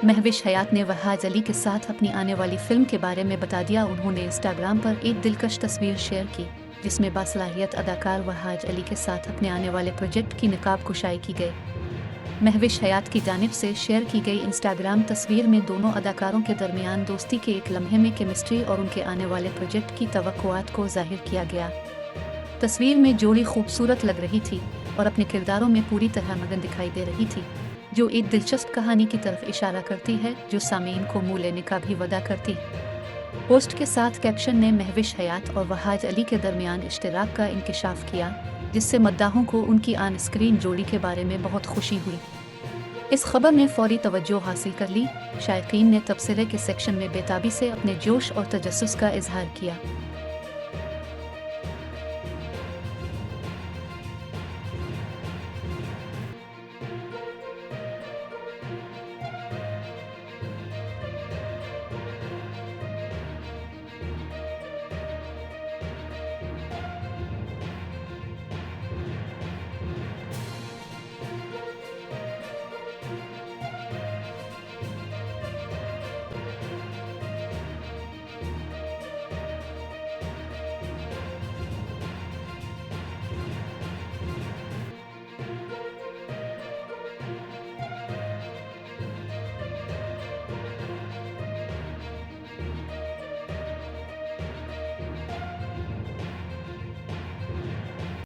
महविश हयात ने वहाज अली के साथ अपनी आने वाली फिल्म के बारे में बता दिया। उन्होंने इंस्टाग्राम पर एक दिलकश तस्वीर शेयर की जिसमें बासलाहियत अदाकार वहाज अली के साथ अपने आने वाले प्रोजेक्ट की नकाब कुशाई की गई। महविश हयात की जानिब से शेयर की गई इंस्टाग्राम तस्वीर में दोनों अदाकारों के दरमियान दोस्ती के एक लम्हे में केमिस्ट्री और उनके आने वाले प्रोजेक्ट की तवक्कुआत को जाहिर किया गया। तस्वीर में जोड़ी खूबसूरत लग रही थी और अपने किरदारों में पूरी तरह मगन दिखाई दे रही थी, जो एक दिलचस्प कहानी की तरफ इशारा करती है जो सामीन को मुँह लेने का भी वदा करती है। पोस्ट के साथ कैप्शन ने महविश हयात और वहाज अली के दरमियान इश्तिराक का इंकिशाफ किया, जिससे मद्दाहों को उनकी ऑन स्क्रीन जोड़ी के बारे में बहुत खुशी हुई। इस खबर ने फौरी तवज्जो हासिल कर ली। शायकीन ने तबसरे के सेक्शन में बेताबी से अपने जोश और तजस्सुस का इजहार किया।